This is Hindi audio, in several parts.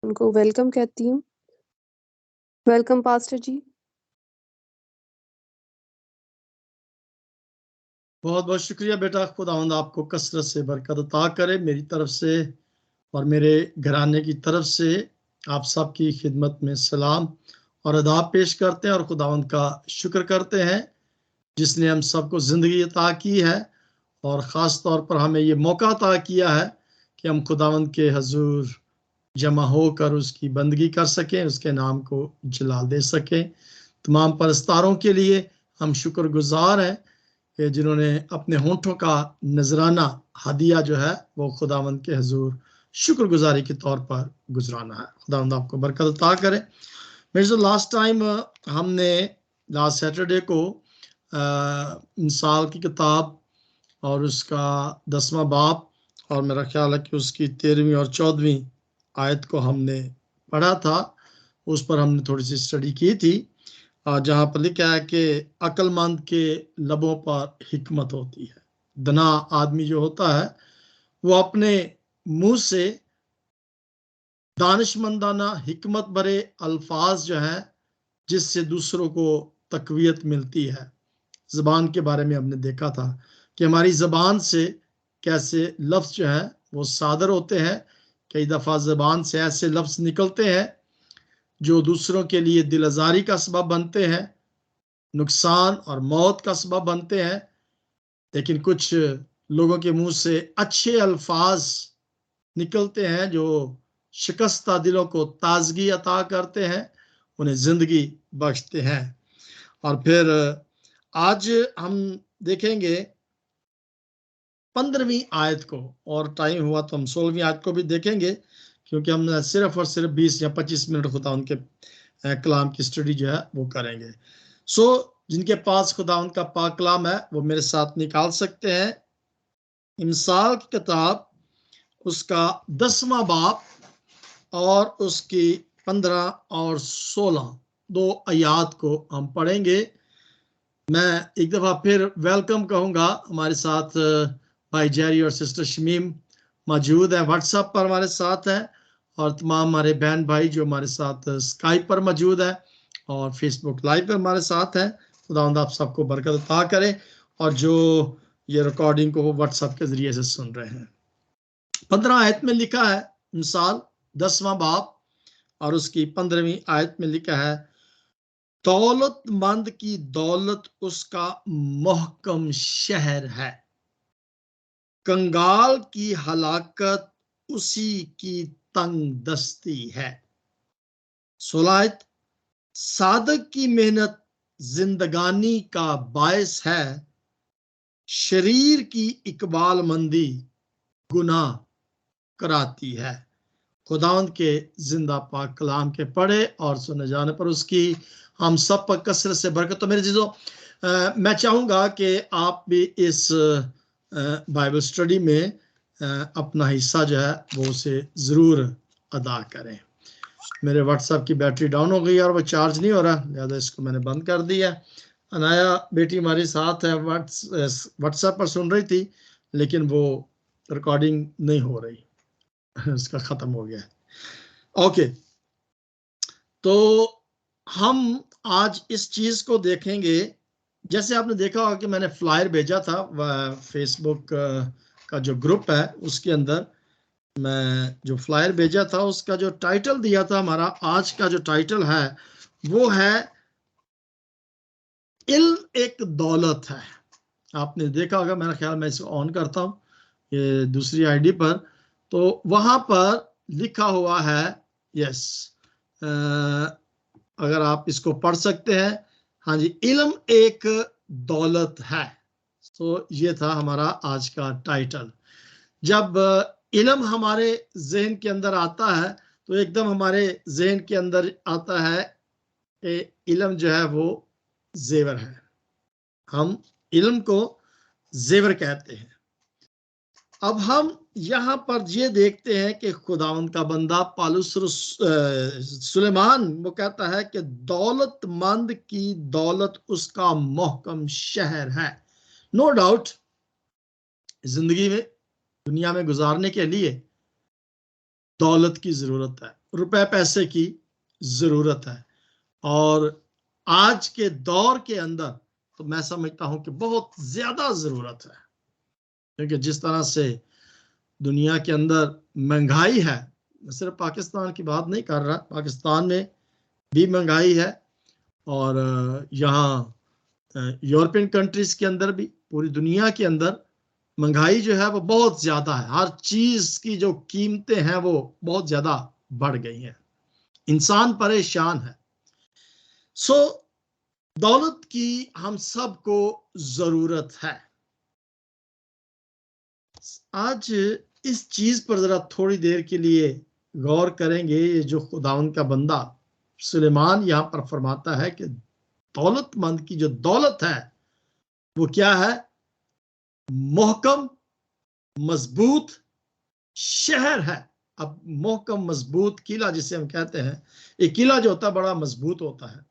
उनको वेलकम कहती हूँ। वेलकम पास्टर जी। बहुत बहुत शुक्रिया बेटा। खुदावंद आपको कसरत से बरकत अता करे। मेरी तरफ से और मेरे घराने की तरफ से आप सबकी खिदमत में सलाम और अदाब पेश करते हैं और खुदावंद का शुक्र करते हैं जिसने हम सबको ज़िंदगी अता की है और ख़ास तौर पर हमें ये मौका अता किया है कि हम खुदावंद के हजूर जमा होकर उसकी बंदगी कर सकें, उसके नाम को जलाल दे सकें। तमाम परस्तारों के लिए हम शुक्रगुजार हैं कि जिन्होंने अपने होंठों का नजराना हदिया जो है वो खुदावंद के हजूर शुक्रगुजारी के तौर पर गुजराना है। खुदावंद आपको बरकत अता करे। मेरे जो लास्ट टाइम हमने लास्ट सैटरडे को इंसाल की किताब और उसका 10वां बाब और मेरा ख्याल है कि उसकी 13वीं और 14वीं आयत को हमने पढ़ा था। उस पर हमने थोड़ी सी स्टडी की थी जहाँ पर लिखा है कि अक्लमंद के लबों पर हिकमत होती है। दना आदमी जो होता है वो अपने मुंह से दानिशमंदाना हिकमत भरे अल्फाज जो है जिससे दूसरों को तकवीयत मिलती है। ज़बान के बारे में हमने देखा था कि हमारी ज़बान से कैसे लफ्ज़ जो है वो सादर होते हैं। कई दफ़ा ज़बान से ऐसे लफ्ज़ निकलते हैं जो दूसरों के लिए दिल आज़ारी का सबब बनते हैं, नुकसान और मौत का सबब बनते हैं। लेकिन कुछ लोगों के मुंह से अच्छे अल्फाज निकलते हैं जो शिकस्ता दिलों को ताजगी अता करते हैं, उन्हें जिंदगी बख्शते हैं। और फिर आज हम देखेंगे 15वीं आयत को और टाइम हुआ तो हम 16वीं आयत को भी देखेंगे क्योंकि हम सिर्फ और सिर्फ 20 या 25 मिनट खुदा उनके कलाम की स्टडी जो है वो करेंगे। जिनके पास खुदा उनका पाक कलाम है वो मेरे साथ निकाल सकते हैं। इंसाल की किताब उसका 10वां बाब और उसकी 15 और 16 दो आयात को हम पढ़ेंगे। मैं एक दफ़ा फिर वेलकम कहूँगा। हमारे साथ भाई जेरी और सिस्टर शमीम मौजूद है, व्हाट्सएप पर हमारे साथ है और तमाम हमारे बहन भाई जो हमारे साथ स्काइप पर मौजूद है और फेसबुक लाइव पर हमारे साथ है। खुदावंद आप सबको बरकत अता करे और जो ये रिकॉर्डिंग को व्हाट्सएप के जरिए से सुन रहे हैं। 15 आयत में लिखा है, मिसाल 10वां बाब और उसकी 15वीं आयत में लिखा है, दौलतमंद की दौलत उसका मोहकम शहर है, कंगाल की हलाकत उसी की तंग दस्ती है। 16 आयत, सादक की मेहनत जिंदगानी का बायस है, शरीर की इकबालमंदी गुनाह कराती है। खुदावंद के जिंदा पाक कलाम के पढ़े और सुने जाने पर उसकी हम सब पर कसरत से बरकत। तो मेरे चीज़ों मैं चाहूँगा कि आप भी इस बाइबल स्टडी में अपना हिस्सा जो है वो उसे ज़रूर अदा करें। मेरे व्हाट्सएप की बैटरी डाउन हो गई और वो चार्ज नहीं हो रहा, लिहाजा इसको मैंने बंद कर दिया। अनाया बेटी हमारी साथ है, व्हाट्सएप पर सुन रही थी लेकिन वो रिकॉर्डिंग नहीं हो रही, उसका ख़त्म हो गया। ओके, तो हम आज इस चीज को देखेंगे। जैसे आपने देखा होगा कि मैंने फ्लायर भेजा था फेसबुक का जो ग्रुप है उसके अंदर मैं जो फ्लायर भेजा था उसका जो टाइटल दिया था, हमारा आज का जो टाइटल है वो है इल्म एक दौलत है। आपने देखा होगा, मेरा ख्याल मैं इसको ऑन करता हूँ ये दूसरी आईडी पर, तो वहां पर लिखा हुआ है, यस, अगर आप इसको पढ़ सकते हैं, हाँ जी, इल्म एक दौलत है। तो ये था हमारा आज का टाइटल। जब इल्म हमारे जहन के अंदर आता है तो एकदम हमारे जहन के अंदर आता है कि इल्म जो है वो जेवर है। हम इल्म को जेवर कहते हैं। अब हम यहाँ पर ये देखते हैं कि खुदावंद का बंदा पालूस सुलेमान वो कहता है कि दौलतमंद की दौलत उसका मोहकम शहर है। नो डाउट जिंदगी में दुनिया में गुजारने के लिए दौलत की जरूरत है, रुपए पैसे की जरूरत है। और आज के दौर के अंदर तो मैं समझता हूं कि बहुत ज्यादा जरूरत है, क्योंकि जिस तरह से दुनिया के अंदर महंगाई है, मैं सिर्फ पाकिस्तान की बात नहीं कर रहा, पाकिस्तान में भी महंगाई है, और यहाँ यूरोपियन कंट्रीज के अंदर भी, पूरी दुनिया के अंदर महंगाई जो है वो बहुत ज्यादा है। हर चीज की जो कीमतें हैं वो बहुत ज्यादा बढ़ गई हैं, इंसान परेशान है। सो दौलत की हम सबको जरूरत है। आज इस चीज पर जरा थोड़ी देर के लिए गौर करेंगे। ये जो खुदावंद का बंदा सुलेमान यहां पर फरमाता है कि दौलतमंद की जो दौलत है वो क्या है? मोहकम मजबूत शहर है। अब मोहकम मजबूत किला जिसे हम कहते हैं, एक किला जो होता है बड़ा मजबूत होता है।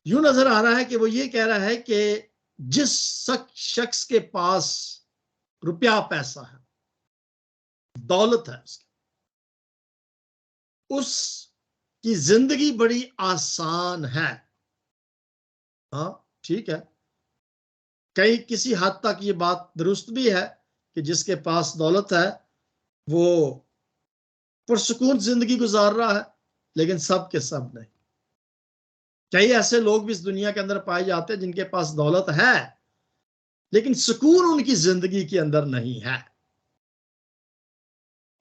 यूं नजर आ रहा है कि वो ये कह रहा है कि जिस शख्स के पास रुपया पैसा है, दौलत है, उसकी जिंदगी बड़ी आसान है। हाँ ठीक है, कई किसी हद तक ये बात दुरुस्त भी है कि जिसके पास दौलत है वो पुरसुकून जिंदगी गुजार रहा है, लेकिन सब के सब नहीं। कई ऐसे लोग भी इस दुनिया के अंदर पाए जाते हैं जिनके पास दौलत है लेकिन सुकून उनकी जिंदगी के अंदर नहीं है।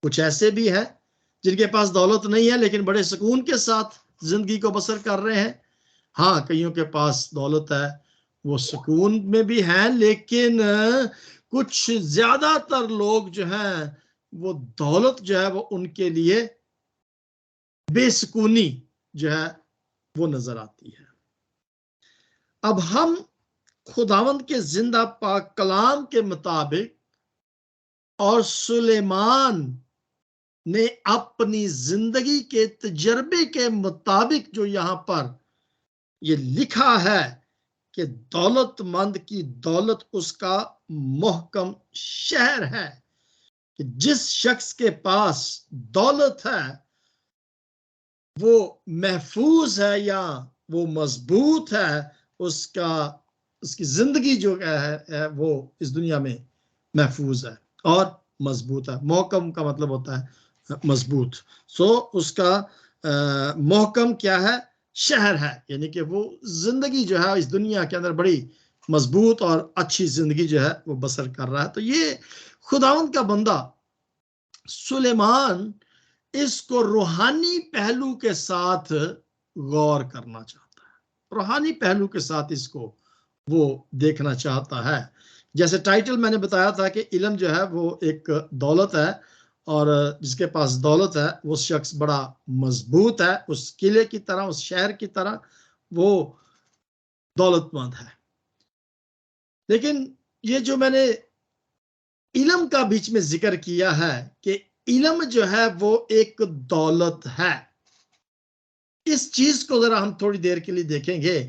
कुछ ऐसे भी हैं जिनके पास दौलत नहीं है लेकिन बड़े सुकून के साथ जिंदगी को बसर कर रहे हैं। हाँ, कईयों के पास दौलत है, वो सुकून में भी हैं, लेकिन कुछ ज्यादातर लोग जो हैं वो दौलत जो है वो उनके लिए बेसुकूनी जो है वो नजर आती है। अब हम खुदावंद के जिंदा पाक कलाम के मुताबिक और सुलेमान ने अपनी जिंदगी के तजर्बे के मुताबिक जो यहां पर ये लिखा है कि दौलतमंद की दौलत उसका मोहकम शहर है, कि जिस शख्स के पास दौलत है वो महफूज है या वो मजबूत है, उसकी जिंदगी जो है वो इस दुनिया में महफूज है और मजबूत है। मोहकम का मतलब होता है मजबूत। सो उसका मोहकम क्या है? शहर है, यानी कि वो जिंदगी जो है इस दुनिया के अंदर बड़ी मजबूत और अच्छी जिंदगी जो है वो बसर कर रहा है। तो ये खुदावंद का बंदा सुलेमान इसको रूहानी पहलू के साथ गौर करना चाहता है, रूहानी पहलू के साथ इसको वो देखना चाहता है। जैसे टाइटल मैंने बताया था कि इल्म जो है वो एक दौलत है, और जिसके पास दौलत है वो शख्स बड़ा मजबूत है, उस किले की तरह, उस शहर की तरह वो दौलतमंद है। लेकिन ये जो मैंने इल्म का बीच में जिक्र किया है कि इल्म जो है वो एक दौलत है, इस चीज को जरा हम थोड़ी देर के लिए देखेंगे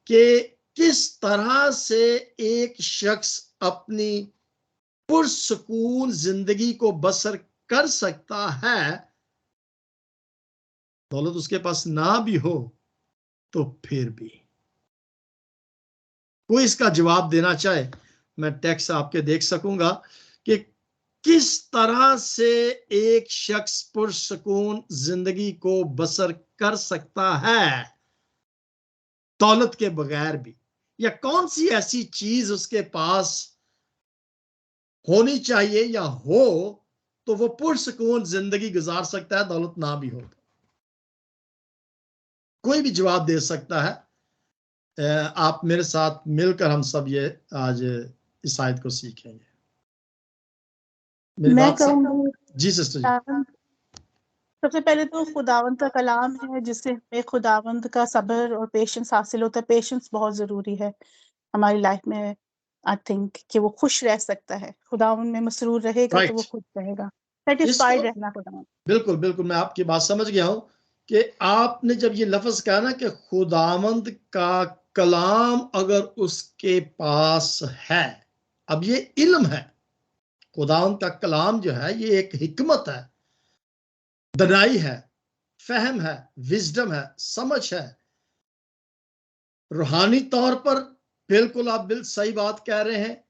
कि किस तरह से एक शख्स अपनी पुरसुकून जिंदगी को बसर कर सकता है, दौलत उसके पास ना भी हो तो फिर भी। कोई इसका जवाब देना चाहे, मैं टेक्स्ट आपके देख सकूंगा कि किस तरह से एक शख्स पुरसुकून जिंदगी को बसर कर सकता है दौलत के बगैर भी, या कौन सी ऐसी चीज उसके पास होनी चाहिए या हो तो वो पुरसुकून जिंदगी गुजार सकता है, दौलत ना भी हो तो। कोई भी जवाब दे सकता है। आप मेरे साथ मिलकर हम सब ये आज इस आयत को सीखेंगे। मेरी मैं बात कहूँगी जी सिस्टर जी। सबसे पहले तो खुदावंद का कलाम है जिससे हमें खुदावंद का सब्र और पेशेंस हासिल होता है। पेशेंस बहुत जरूरी है हमारी लाइफ में। आई थिंक कि वो खुश रह सकता है, खुदावंद में मसरूर रहेगा तो वो राइट, खुश रहेगा, सेटिस्फाइड इसको रहना खुदावंद। बिल्कुल बिल्कुल मैं आपकी बात समझ गया हूं कि आपने जब ये लफ्ज कहा ना कि खुदावंद का कलाम अगर उसके पास है, अब ये इल्म है। खुदावंद का कलाम जो है ये एक हिकमत है, दनाई है, फहम है, विजडम है, समझ है। रूहानी तौर पर बिल्कुल आप सही बात कह रहे हैं।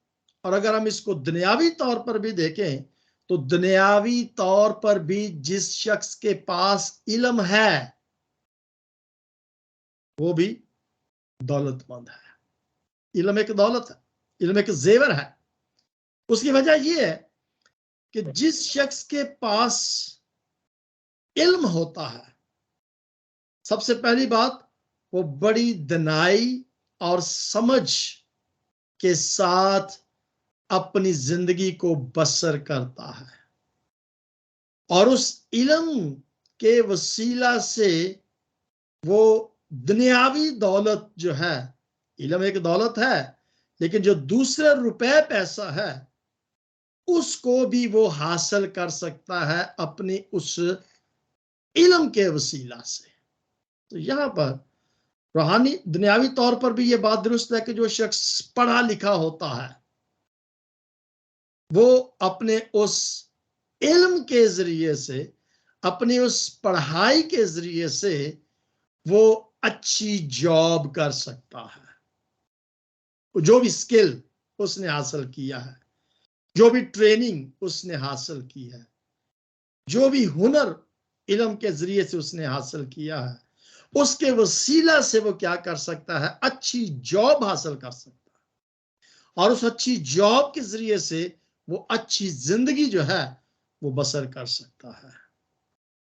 और अगर हम इसको दुनियावी तौर पर भी देखें तो दुनियावी तौर पर भी जिस शख्स के पास इल्म है वो भी दौलतमंद है। इल्म एक दौलत है, इल्म एक जेवर है। उसकी वजह यह है कि जिस शख्स के पास इल्म होता है, सबसे पहली बात, वो बड़ी दनाई और समझ के साथ अपनी जिंदगी को बसर करता है और उस इल्म के वसीला से वो दुनियावी दौलत जो है, इल्म एक दौलत है, लेकिन जो दूसरे रुपए पैसा है उसको भी वो हासिल कर सकता है अपनी उस इल्म के वसीला से। तो यहां पर रूहानी दुनियावी तौर पर भी ये बात दुरुस्त है कि जो शख्स पढ़ा लिखा होता है वो अपने उस इल्म के जरिए से, अपनी उस पढ़ाई के जरिए से वो अच्छी जॉब कर सकता है। जो भी स्किल उसने हासिल किया है, जो भी ट्रेनिंग उसने हासिल की है, जो भी हुनर इल्म के जरिए से उसने हासिल किया है, उसके वसीला से वो क्या कर सकता है, अच्छी जॉब हासिल कर सकता है और उस अच्छी जॉब के जरिए से वो अच्छी जिंदगी जो है वो बसर कर सकता है।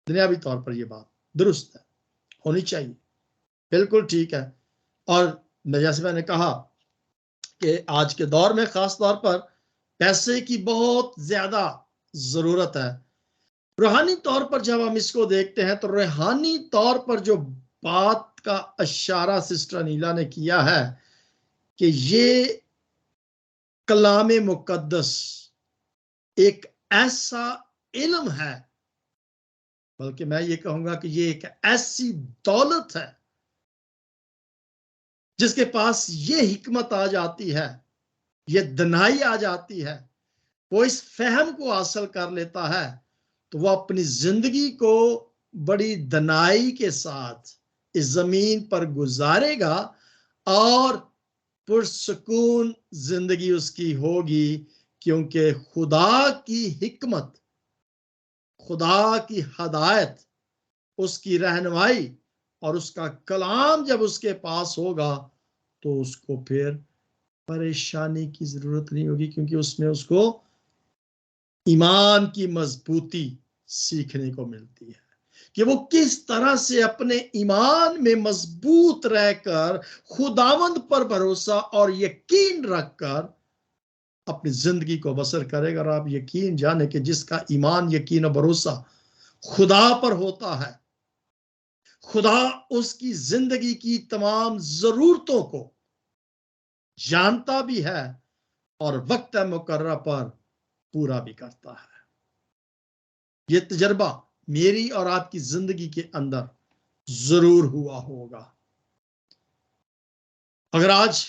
दुनियावी तौर पर यह बात दुरुस्त है, होनी चाहिए, बिल्कुल ठीक है। और जैसे मैंने कहा कि आज के दौर में खास तौर पर पैसे की बहुत ज्यादा जरूरत है। रूहानी तौर पर जब हम इसको देखते हैं तो रूहानी तौर पर जो बात का इशारा सिस्टर अनीला ने किया है कि ये कलाम मुकद्दस एक ऐसा इल्म है, बल्कि मैं ये कहूंगा कि ये एक ऐसी दौलत है जिसके पास ये हिकमत आ जाती है, ये दनाई आ जाती है, वो इस फहम को हासिल कर लेता है तो वो अपनी जिंदगी को बड़ी दनाई के साथ इस जमीन पर गुजारेगा और पुरसुकून जिंदगी उसकी होगी, क्योंकि खुदा की हिकमत, खुदा की हदायत, उसकी रहनुमाई और उसका कलाम जब उसके पास होगा तो उसको फिर परेशानी की जरूरत नहीं होगी, क्योंकि उसमें उसको ईमान की मजबूती सीखने को मिलती है कि वो किस तरह से अपने ईमान में मजबूत रहकर खुदावंद पर भरोसा और यकीन रखकर अपनी जिंदगी को बसर करेगा। और आप यकीन जाने कि जिसका ईमान, यकीन और भरोसा खुदा पर होता है, खुदा उसकी जिंदगी की तमाम जरूरतों को जानता भी है और वक्त मुकर्रर पर पूरा भी करता है। यह तजर्बा मेरी और आपकी जिंदगी के अंदर जरूर हुआ होगा। अगर आज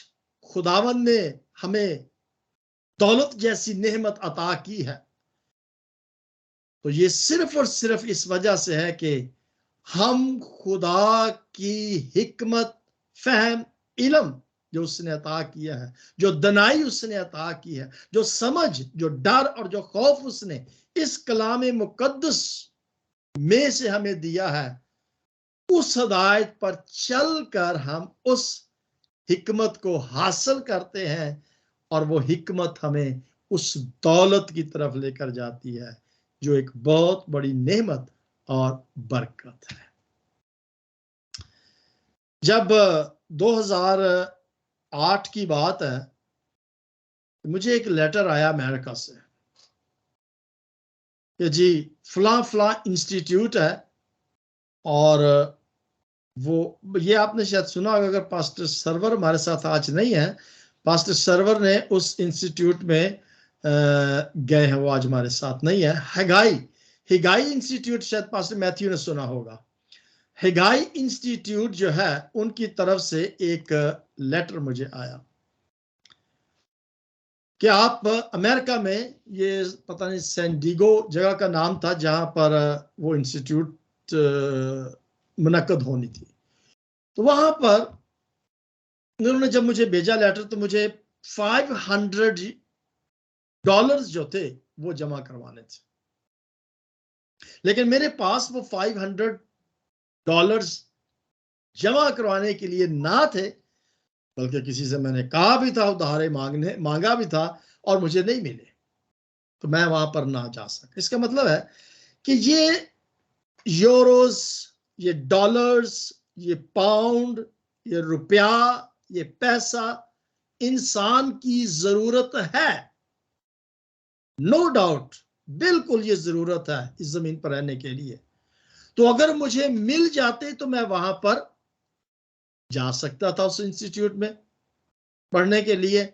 खुदावंद ने हमें दौलत जैसी नेमत अता की है तो ये सिर्फ और सिर्फ इस वजह से है कि हम खुदा की हिकमत, फहम, इल्म जो उसने अता किया है, जो दनाई उसने अता की है, जो समझ, जो डर और जो खौफ उसने इस कलाम मुकद्दस में से हमें दिया है, उस हदायत पर चलकर हम उस हिकमत को हासिल करते हैं और वो हिकमत हमें उस दौलत की तरफ लेकर जाती है जो एक बहुत बड़ी नेमत और बरकत है। जब 2008 की बात है, मुझे एक लेटर आया अमेरिका से कि जी फला फला इंस्टीट्यूट है और वो, ये आपने शायद सुना होगा, अगर पास्टर सर्वर हमारे साथ आज नहीं है, पास्टर सर्वर ने उस इंस्टीट्यूट में गए हैं, वो आज हमारे साथ नहीं है। हिगाई इंस्टीट्यूट, शायद पास्टर मैथ्यू ने सुना होगा। हिगाई इंस्टीट्यूट जो है उनकी तरफ से एक लेटर मुझे आया कि आप अमेरिका में, ये पता नहीं सैन डिगो जगह का नाम था जहां पर वो इंस्टीट्यूट मुनक्कद होनी थी। तो वहां पर उन्होंने जब मुझे भेजा लेटर तो मुझे $500 जो थे वो जमा करवाने थे, लेकिन मेरे पास वो $500 जमा करवाने के लिए ना थे, बल्कि किसी से मैंने कहा भी था, उधारे मांगा भी था और मुझे नहीं मिले, तो मैं वहां पर ना जा सका। इसका मतलब है कि ये यूरोस, ये डॉलर्स, ये पाउंड, ये रुपया, ये पैसा इंसान की जरूरत है, नो डाउट, बिल्कुल ये जरूरत है इस जमीन पर रहने के लिए। तो अगर मुझे मिल जाते तो मैं वहां पर जा सकता था उस इंस्टीट्यूट में पढ़ने के लिए,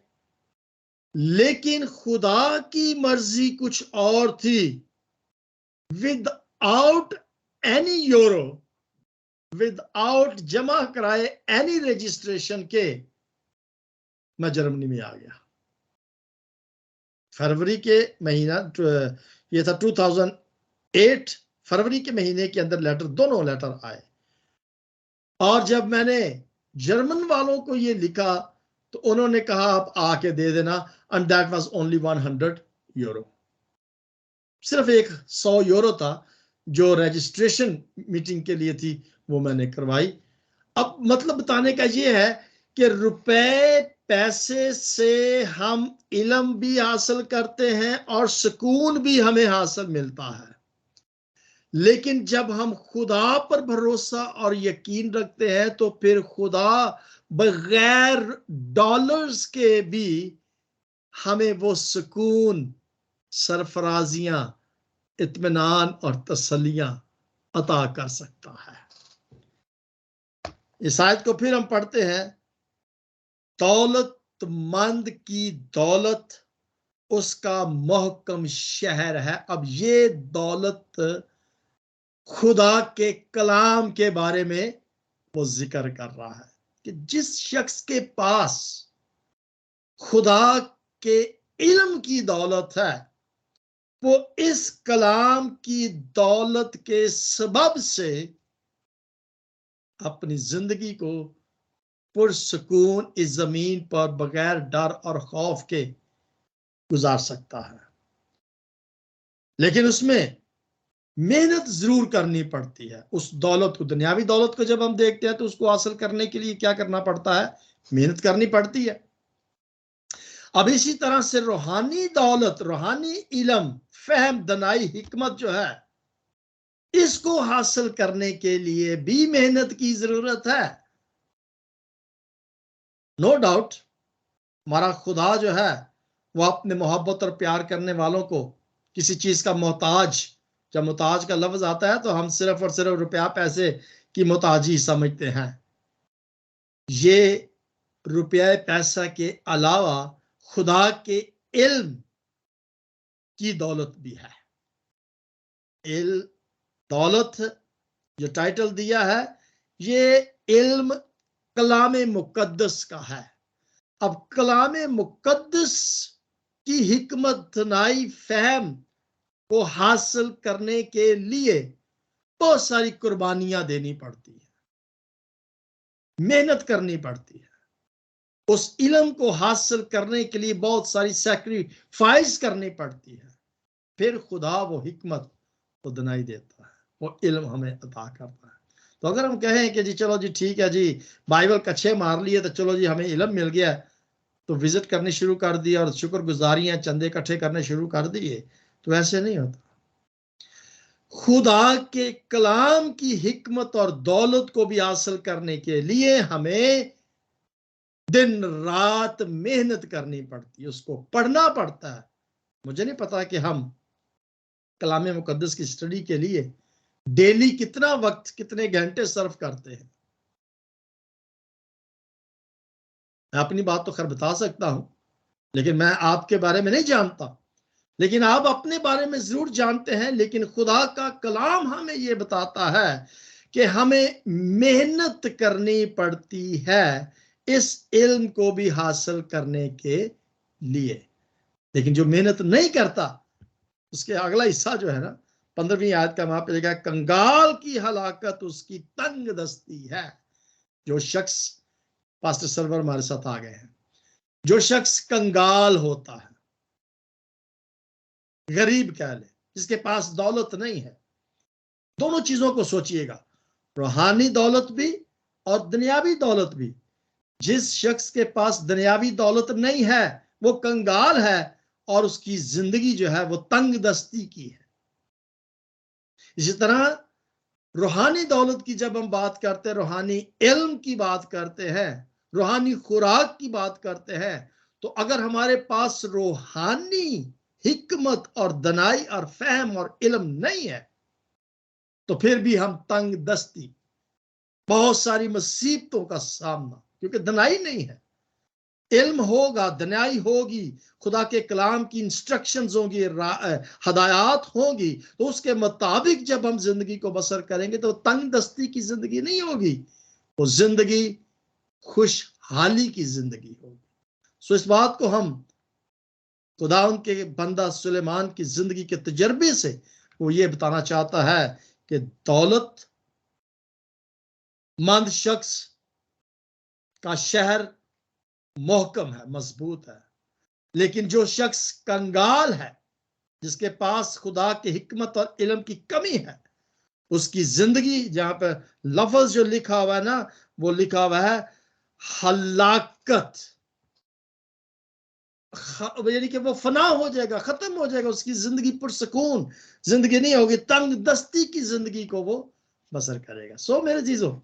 लेकिन खुदा की मर्जी कुछ और थी। विदाउट एनी यूरो, विदाउट जमा कराए एनी रजिस्ट्रेशन के, मैं जर्मनी में आ गया। फरवरी के महीना, ये था 2008, फरवरी के महीने के अंदर दोनों लेटर आए, और जब मैंने जर्मन वालों को ये लिखा तो उन्होंने कहा आप आके दे देना, and that was only 100 euro. सिर्फ 100 यूरो था जो रजिस्ट्रेशन मीटिंग के लिए थी, वो मैंने करवाई। अब मतलब बताने का ये है कि रुपए पैसे से हम इल्म भी हासिल करते हैं और सुकून भी हमें हासिल मिलता है, लेकिन जब हम खुदा पर भरोसा और यकीन रखते हैं तो फिर खुदा बगैर डॉलर्स के भी हमें वो सुकून, सरफराजियां, इत्मीनान और तसल्लियां अता कर सकता है। इस आयत को फिर हम पढ़ते हैं, दौलतमंद की दौलत उसका महकम शहर है। अब ये दौलत खुदा के कलाम के बारे में वो जिक्र कर रहा है कि जिस शख्स के पास खुदा के इल्म की दौलत है, वो इस कलाम की दौलत के सबब से अपनी जिंदगी को पुरसुकून इस जमीन पर बगैर डर और खौफ के गुजार सकता है। लेकिन उसमें मेहनत जरूर करनी पड़ती है। उस दौलत को, दुनियावी दौलत को जब हम देखते हैं तो उसको हासिल करने के लिए क्या करना पड़ता है? मेहनत करनी पड़ती है। अब इसी तरह से रूहानी दौलत, रूहानी इल्म, फहम, दनाई, हिकमत जो है, इसको हासिल करने के लिए भी मेहनत की जरूरत है। नो डाउट हमारा खुदा जो है वो अपने मोहब्बत और प्यार करने वालों को किसी चीज का मोहताज, जब मोहताज का लफ्ज आता है तो हम सिर्फ और सिर्फ रुपया पैसे की मोहताजी समझते हैं। ये रुपया पैसा के अलावा खुदा के इल्म की दौलत भी है। दौलत जो टाइटल दिया है, ये इल्म कलाम मुकद्दस का है। अब कलाम मुकद्दस की हिकमत, दनाई, फहम को हासिल करने के लिए बहुत सारी कुर्बानियां देनी पड़ती है, मेहनत करनी पड़ती है। उस इल्म को हासिल करने के लिए बहुत सारी सैक्रिफाइस करनी पड़ती है। फिर खुदा वो हिकमत को दनाई देता है, वो इल्म हमें अता करता है। तो अगर हम कहें कि जी चलो जी ठीक है जी, बाइबल कच्छे मार लिए तो चलो जी हमें इल्म मिल गया, तो विजिट करनी शुरू कर दी और शुक्रगुजारियां, चंदे इकट्ठे करने शुरू कर दिए, तो ऐसे नहीं होता। खुदा के कलाम की हिकमत और दौलत को भी हासिल करने के लिए हमें दिन रात मेहनत करनी पड़ती है, उसको पढ़ना पड़ता है। मुझे नहीं पता कि हम कलाम मुकद्दस की स्टडी के लिए डेली कितना वक्त, कितने घंटे सर्व करते हैं। मैं अपनी बात तो खैर बता सकता हूं, लेकिन मैं आपके बारे में नहीं जानता, लेकिन आप अपने बारे में जरूर जानते हैं। लेकिन खुदा का कलाम हमें यह बताता है कि हमें मेहनत करनी पड़ती है इस इल्म को भी हासिल करने के लिए। लेकिन जो मेहनत नहीं करता, उसके अगला हिस्सा जो है ना, 15वीं आयत का वहां पे लिखा है, कंगाल की हलाकत उसकी तंग दस्ती है। जो शख्स, पास्टर सरवर हमारे साथ आ गए हैं, जो शख्स कंगाल होता है, गरीब कह ले, जिसके पास दौलत नहीं है, दोनों चीजों को सोचिएगा, रूहानी दौलत भी और दुनियावी दौलत भी। जिस शख्स के पास दुनियावी दौलत नहीं है वो कंगाल है और उसकी जिंदगी जो है वो तंग दस्ती की है। इसी तरह रूहानी दौलत की जब हम बात करते हैं, रूहानी इल्म की बात करते हैं, रूहानी खुराक की बात करते हैं, तो अगर हमारे पास रूहानी हिकमत और दनाई और फहम और इल्म नहीं है तो फिर भी हम तंग दस्ती, बहुत सारी मुसीबतों का सामना, क्योंकि दनाई नहीं है। इल्म होगा, दनाई होगी, खुदा के कलाम की इंस्ट्रक्शंस होंगी, हदायत होगी, तो उसके मुताबिक जब हम जिंदगी को बसर करेंगे तो तंग दस्ती की जिंदगी नहीं होगी, वो जिंदगी खुशहाली की जिंदगी होगी। सो इस बात को हम खुदा के बंदा सुलेमान की जिंदगी के तजर्बे से वो ये बताना चाहता है कि दौलत मंद शख्स का शहर मोहकम है, मजबूत है, लेकिन जो शख्स कंगाल है, जिसके पास खुदा की हिकमत और इल्म की कमी है, उसकी जिंदगी, जहां पर लफ्ज जो लिखा हुआ है ना, वो लिखा हुआ है हलाकत, यानी कि वो फना हो जाएगा, खत्म हो जाएगा, उसकी जिंदगी पुरसकून जिंदगी नहीं होगी, तंग दस्ती की जिंदगी को वो बसर करेगा। सो मेरे चीजों,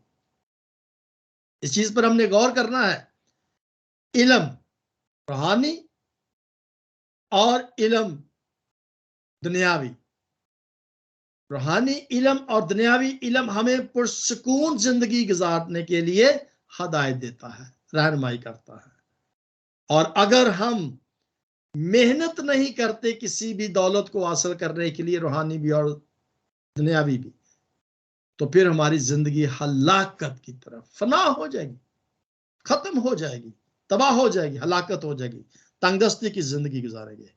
इस चीज पर हमने गौर करना है। इल्म रूहानी और इल्म दुनियावी, रूहानी इल्म और दुनियावी इल्म हमें पुरसकून जिंदगी गुजारने के लिए हदायत देता है, रहनुमाई करता है। और अगर हम मेहनत नहीं करते किसी भी दौलत को हासिल करने के लिए, रूहानी भी और दुनियावी भी, तो फिर हमारी जिंदगी हलाकत की तरफ फना हो जाएगी, खत्म हो जाएगी, तबाह हो जाएगी, हलाकत हो जाएगी, तंगदस्ती की जिंदगी गुजारेंगे।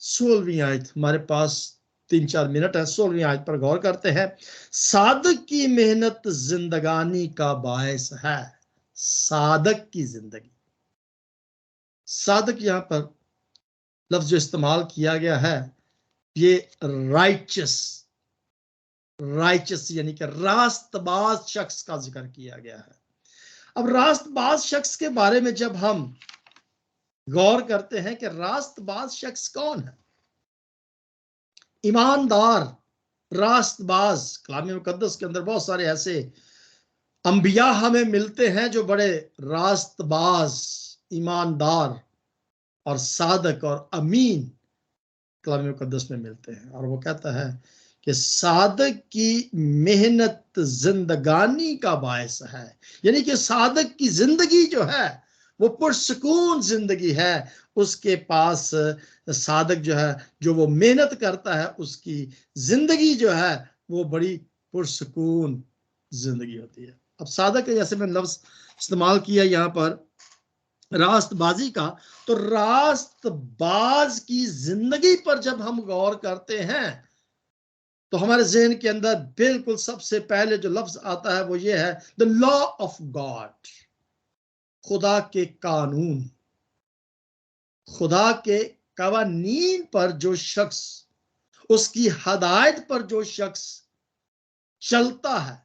16वीं आयत, हमारे पास 3-4 मिनट है, 16वीं आयत पर गौर करते हैं। सादक की मेहनत जिंदगानी का बायस है। सादक की जिंदगी, सादक यहां पर लफ्ज जो इस्तेमाल किया गया है ये राइचस, राइचस यानी कि रास्तबाज शख्स का जिक्र किया गया है। अब रास्तबाज शख्स के बारे में जब हम गौर करते हैं कि रास्तबाज शख्स कौन है, ईमानदार रास्तबाज, कलाम मुकद्दस के अंदर बहुत सारे ऐसे अंबिया हमें मिलते हैं जो बड़े रास्तबाज, ईमानदार और सादक और अमीन कलाम मुकद्दस में मिलते हैं। और वो कहता है कि सादक की मेहनत जिंदगानी का बायस है, यानी कि सादक की जिंदगी जो है वो पुरसकून जिंदगी है। उसके पास सादक जो है, जो वो मेहनत करता है, उसकी जिंदगी जो है वो बड़ी पुरसकून जिंदगी होती है। अब सादक है, जैसे मैंने लफ्ज इस्तेमाल किया यहाँ पर रास्तबाजी का, तो रास्तबाज की जिंदगी पर जब हम गौर करते हैं तो हमारे जहन के अंदर बिल्कुल सबसे पहले जो लफ्ज आता है वो ये है, द लॉ ऑफ गॉड, खुदा के कानून, खुदा के कवानीन पर जो शख्स, उसकी हदायत पर जो शख्स चलता है,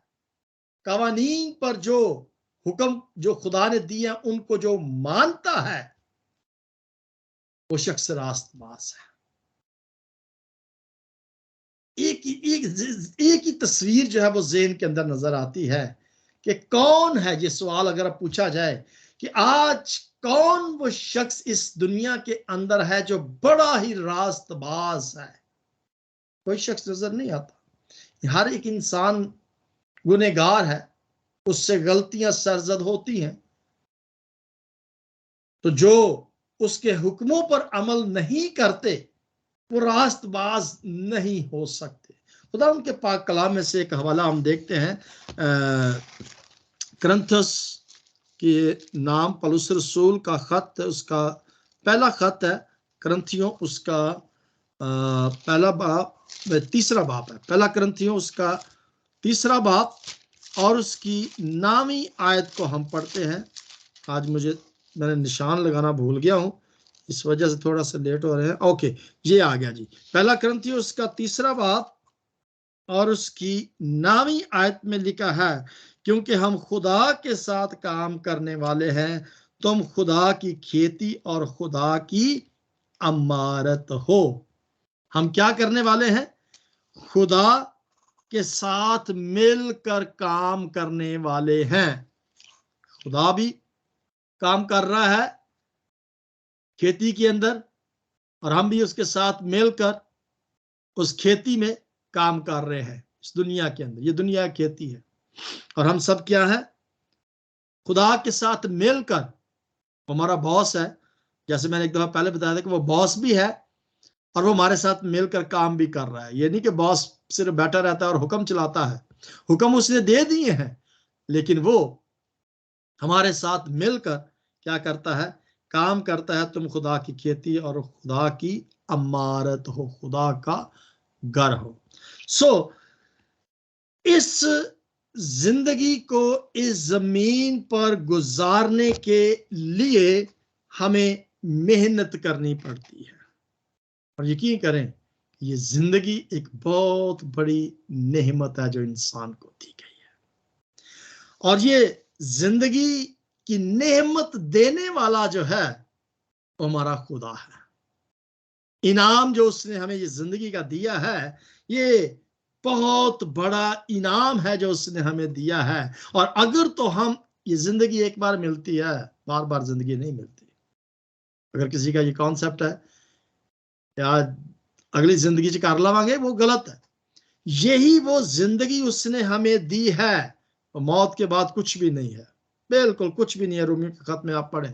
कवानीन पर जो हुक्म जो खुदा ने दिया उनको जो मानता है, वो शख्स रास्तबाज है। एक ही तस्वीर जो है वो ज़हन के अंदर नजर आती है कि कौन है, ये सवाल अगर अब पूछा जाए कि आज कौन वो शख्स इस दुनिया के अंदर है जो बड़ा ही रास्तबाज है, कोई शख्स नजर नहीं आता। हर एक इंसान गुनहगार है, उससे गलतियां सरजद होती हैं, तो जो उसके हुक्मों पर अमल नहीं करते वो रास्तबाज नहीं हो सकते। खुदा उनके पाक कलाम में से एक हवाला हम देखते हैं, करंथस के नाम पौलुस रसूल का खत, उसका पहला खत है करंथियों, उसका पहला बाब तीसरा बाप है, पहला कुरिन्थियों उसका तीसरा बाप और उसकी 9वीं आयत को हम पढ़ते हैं। आज मैंने निशान लगाना भूल गया हूं, इस वजह से थोड़ा सा लेट हो रहे हैं। ओके, ये आ गया जी, पहला कुरिन्थियों उसका तीसरा बाप और उसकी 9वीं आयत में लिखा है, क्योंकि हम खुदा के साथ काम करने वाले हैं, तुम खुदा की खेती और खुदा की अमारत हो। हम क्या करने वाले हैं? खुदा के साथ मिलकर काम करने वाले हैं। खुदा भी काम कर रहा है खेती के अंदर और हम भी उसके साथ मिलकर उस खेती में काम कर रहे हैं। इस दुनिया के अंदर, ये दुनिया की खेती है और हम सब क्या है? खुदा के साथ मिलकर। हमारा बॉस है, जैसे मैंने एक दफा पहले बताया था कि वो बॉस भी है और वो हमारे साथ मिलकर काम भी कर रहा है। ये नहीं कि बॉस सिर्फ बैठा रहता है और हुक्म चलाता है, हुक्म उसने दे दिए हैं, लेकिन वो हमारे साथ मिलकर क्या करता है? काम करता है। तुम खुदा की खेती और खुदा की अमारत हो, खुदा का घर हो। सो इस जिंदगी को इस जमीन पर गुजारने के लिए हमें मेहनत करनी पड़ती है। और यकीन करें, ये जिंदगी एक बहुत बड़ी नेमत है जो इंसान को दी गई है। और ये जिंदगी की नेमत देने वाला जो है वो हमारा खुदा है। इनाम जो उसने हमें ये जिंदगी का दिया है, ये बहुत बड़ा इनाम है जो उसने हमें दिया है। और अगर तो हम, ये जिंदगी एक बार मिलती है, बार बार जिंदगी नहीं मिलती। अगर किसी का ये कॉन्सेप्ट है यार अगली जिंदगी च कर लवांगे, वो गलत है। यही वो जिंदगी उसने हमें दी है, और मौत के बाद कुछ भी नहीं है, बिल्कुल कुछ भी नहीं है। रोमियो के खत में आप पढ़े,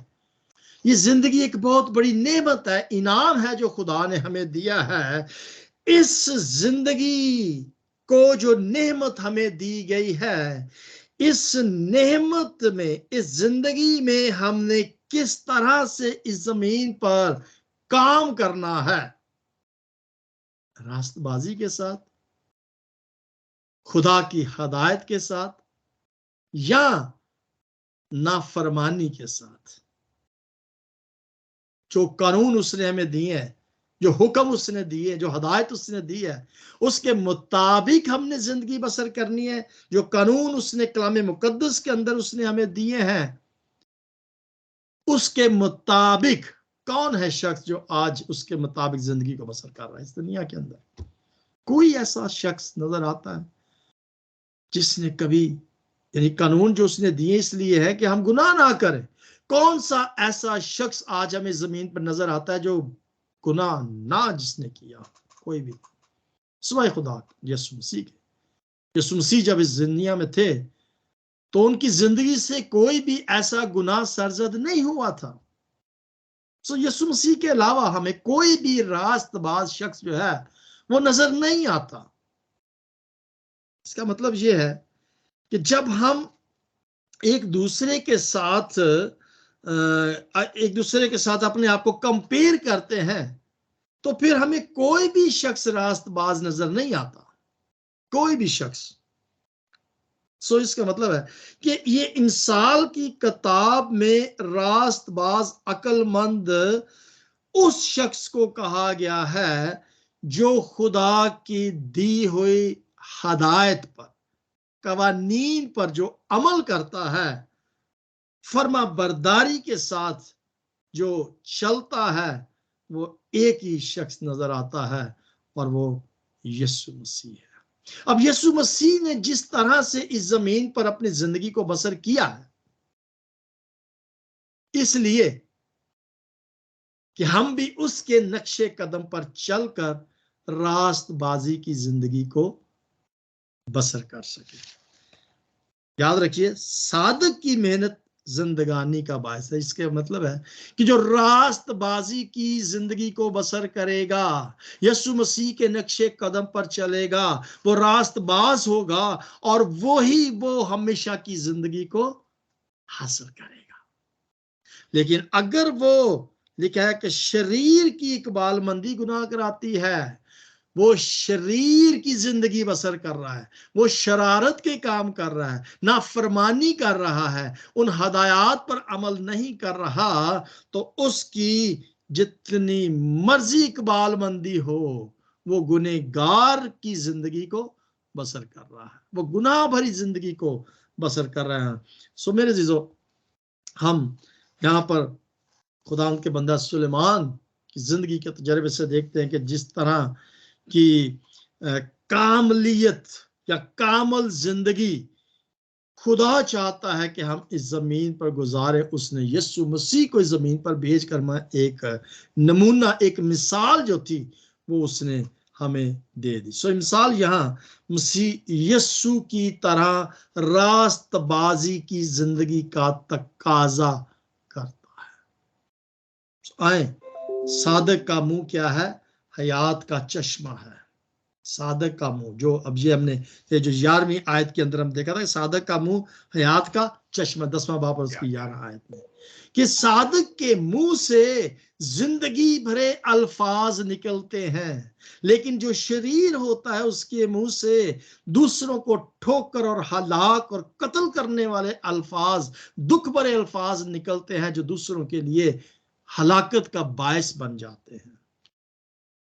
ये जिंदगी एक बहुत बड़ी नेमत है, इनाम है जो खुदा ने हमें दिया है। इस जिंदगी को जो नेमत हमें दी गई है, इस नेमत में, इस जिंदगी में हमने किस तरह से इस जमीन पर काम करना है? रास्तबाजी के साथ, खुदा की हदायत के साथ, या नाफरमानी के साथ। जो कानून उसने हमें दिए हैं, जो हुक्म उसने दिए, जो हदायत उसने दी है, उसके मुताबिक हमने जिंदगी बसर करनी है। जो कानून उसने कलाम मुकद्दस के अंदर उसने हमें दिए हैं, उसके मुताबिक। कौन है शख्स जो आज उसके मुताबिक जिंदगी को बसर कर रहा है इस दुनिया के अंदर? कोई ऐसा शख्स नजर आता है जिसने कभी, यानी कानून जो उसने दिए इसलिए है कि हम गुनाह ना करें। कौन सा ऐसा शख्स आज हमें जमीन पर नजर आता है जो गुनाह ना जिसने किया? कोई भी, सिवाय खुदा यीशु मसीह के। यीशु मसीह जब इस दुनिया में थे तो उनकी जिंदगी से कोई भी ऐसा गुनाह सरजद नहीं हुआ था। सो यीशु मसीह के अलावा हमें कोई भी रास्तबाज शख्स जो है वो नजर नहीं आता। इसका मतलब ये है कि जब हम एक दूसरे के साथ अपने आप को कंपेयर करते हैं तो फिर हमें कोई भी शख्स रास्तबाज नजर नहीं आता, कोई भी शख्स। सो इसका मतलब है कि ये इंसाल की किताब में रास्तबाज, अक्लमंद उस शख्स को कहा गया है जो खुदा की दी हुई हदायत पर, कवानीन पर जो अमल करता है, फर्मा बरदारी के साथ जो चलता है, वो एक ही शख्स नजर आता है और वो यीशु मसीह है। अब यीशु मसीह ने जिस तरह से इस जमीन पर अपनी जिंदगी को बसर किया है, इसलिए कि हम भी उसके नक्शे कदम पर चलकर रास्तबाजी की जिंदगी को बसर कर सके। याद रखिए, सादक की मेहनत जिंदगानी का बायस है। इसके मतलब है कि जो रास्तबाजी की जिंदगी को बसर करेगा, यीशु मसीह के नक्शे कदम पर चलेगा, वो रास्तबाज होगा और वो हमेशा की जिंदगी को हासिल करेगा। लेकिन अगर वो, लिखा है कि शरीर की इकबालमंदी गुनाह कराती है, वो शरीर की जिंदगी बसर कर रहा है, वो शरारत के काम कर रहा है, नाफरमानी कर रहा है, उन हदायत पर अमल नहीं कर रहा, तो उसकी जितनी मर्जी इकबालमंदी हो, वो गुनहगार की जिंदगी को बसर कर रहा है, वो गुनाह भरी जिंदगी को बसर कर रहे हैं। सो मेरे जीजो, हम यहाँ पर खुदा के बंदा सुलेमान की जिंदगी के तजर्बे से देखते हैं कि जिस तरह की कामलियत या कामल जिंदगी खुदा चाहता है कि हम इस जमीन पर गुजारे, उसने यीशु मसीह को इस जमीन पर भेजकर मैं एक नमूना, एक मिसाल जो थी वो उसने हमें दे दी। सो मिसाल यहाँ मसीह यीशु की तरह रास्तबाजी की जिंदगी का तकाजा करता है। आए, सादक का मुंह क्या है? हयात का चश्मा है। सादक का मुंह, जो अब ये हमने ये जो 11वीं आयत के अंदर हम देखा था, सादक का मुंह हयात का चश्मा, 10वां बाब और उसकी 11 आयत में, कि सादक के मुंह से जिंदगी भरे अल्फाज निकलते हैं, लेकिन जो शरीर होता है उसके मुंह से दूसरों को ठोकर और हलाक और कत्ल करने वाले अल्फाज, दुख भरे अल्फाज निकलते हैं, जो दूसरों के लिए हलाकत का बायस बन जाते हैं।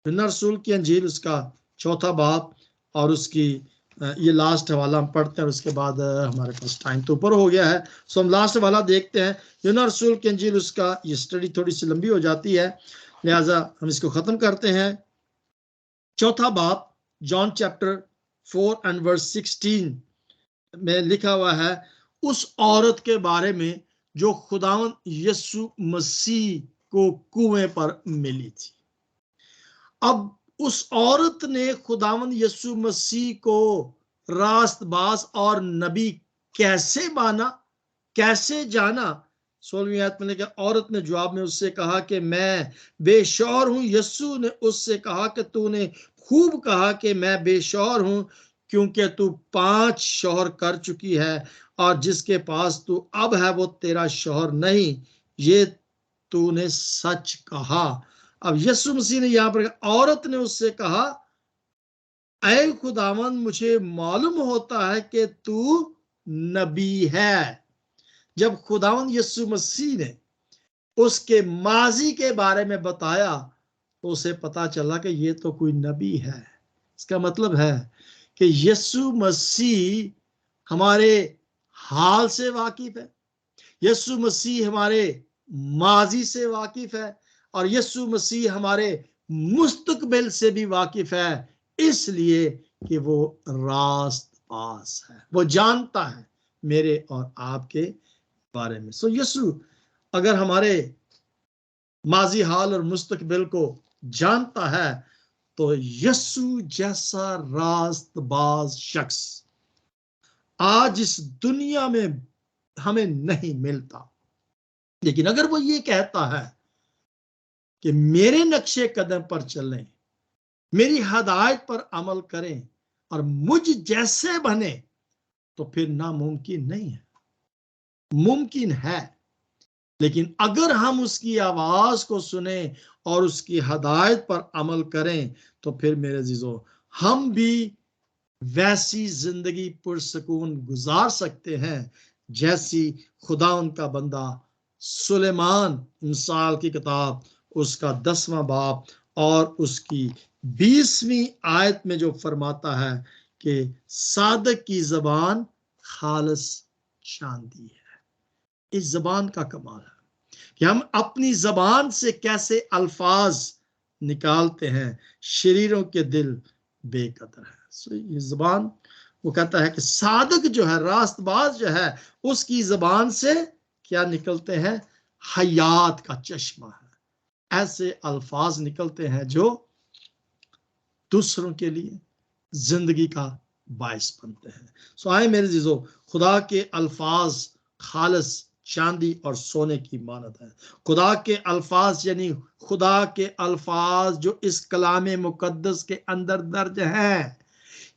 यूहन्ना रसूल की अंजील उसका 4 बाब और उसकी ये लास्ट हवाला हम पढ़ते हैं, उसके बाद हमारे पास टाइम तो ऊपर हो गया है, सो हम लास्ट वाला देखते हैं। यूहन्ना रसूल की अंजील उसका, ये स्टडी थोड़ी सी लंबी हो जाती है, लिहाजा हम इसको खत्म करते हैं। 4 बाब, जॉन चैप्टर 4 एंड वर्स 16 में लिखा हुआ है उस औरत के बारे में जो खुदावंद यीशु मसीह को कुएं पर मिली थी। अब उस औरत ने खुदावंद यीशु मसीह को रास्तबाज और नबी कैसे माना, कैसे जाना? 16वीं आयत में लिखा, औरत ने जवाब में उससे कहा कि मैं बेशौहर हूं। यीशु ने उससे कहा कि तूने खूब कहा कि मैं बेशौहर हूं, क्योंकि तू 5 शौहर कर चुकी है, और जिसके पास तू अब है वो तेरा शौहर नहीं, ये तूने सच कहा। अब यीशु मसीह ने यहां पर, औरत ने उससे कहा, ऐ खुदावंद, मुझे मालूम होता है कि तू नबी है। जब खुदावंद यीशु मसीह ने उसके माजी के बारे में बताया तो उसे पता चला कि ये तो कोई नबी है। इसका मतलब है कि यीशु मसीह हमारे हाल से वाकिफ है, यीशु मसीह हमारे माजी से वाकिफ है, और यीशु मसीह हमारे मुस्तकबिल से भी वाकिफ है, इसलिए कि वो रास्तबाज है, वो जानता है मेरे और आपके बारे में। सो यीशु अगर हमारे माजी हाल और मुस्तकबिल को जानता है, तो यीशु जैसा रास्तबाज शख्स आज इस दुनिया में हमें नहीं मिलता। लेकिन अगर वो ये कहता है कि मेरे नक्शे कदम पर चलें, मेरी हदायत पर अमल करें और मुझ जैसे बने, तो फिर नामुमकिन नहीं है, मुमकिन है। लेकिन अगर हम उसकी आवाज को सुने और उसकी हदायत पर अमल करें, तो फिर मेरे अजीजों, हम भी वैसी जिंदगी पुरसकून गुजार सकते हैं जैसी खुदा उनका बंदा सुलेमान, मिसाल की किताब उसका 10वां बाब और उसकी 20वीं आयत में जो फरमाता है कि सादक की जबान खालिस चांदी है। इस जबान का कमाल है कि हम अपनी जबान से कैसे अल्फाज निकालते हैं, शरीरों के दिल बेकदर है। सो ये जबान, वो कहता है कि सादक जो है, रास्तबाज जो है, उसकी जबान से क्या निकलते हैं? हयात का चश्मा है। ऐसे अल्फाज निकलते हैं जो दूसरों के लिए जिंदगी का बायस बनते हैं। सो आए मेरे जीजो, खुदा के अल्फाज खालिस चांदी और सोने की मानद है। खुदा के अल्फाज यानी खुदा के अल्फाज जो इस कलाम मुकद्दस के अंदर दर्ज हैं,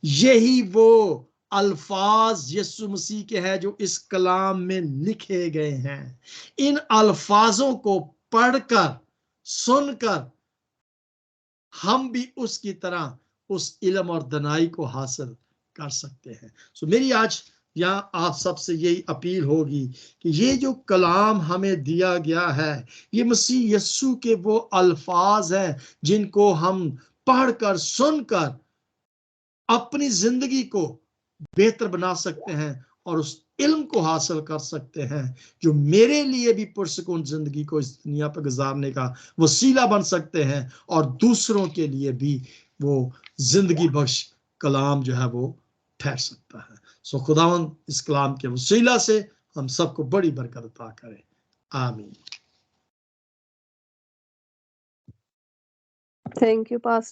यही वो अल्फाज यीशु मसीह के हैं जो इस कलाम में लिखे गए हैं। इन अल्फाजों को पढ़कर, सुनकर हम भी उसकी तरह उस इल्म और दनाई को हासिल कर सकते हैं। सो मेरी आज यहाँ आप सबसे यही अपील होगी कि ये जो कलाम हमें दिया गया है, ये मसीह यस्सु के वो अल्फाज हैं जिनको हम पढ़कर सुनकर अपनी जिंदगी को बेहतर बना सकते हैं और उस इल्म को हासिल कर सकते हैं जो मेरे लिए भी पुरसकून जिंदगी को इस दुनिया पर गुजारने का वसीला बन सकते हैं और दूसरों के लिए भी वो जिंदगी बख्श कलाम जो है वो ठहर सकता है। सो खुदावंद इस कलाम के वसीला से हम सबको बड़ी बरकत अता करे। आमीन। Thank you pastor.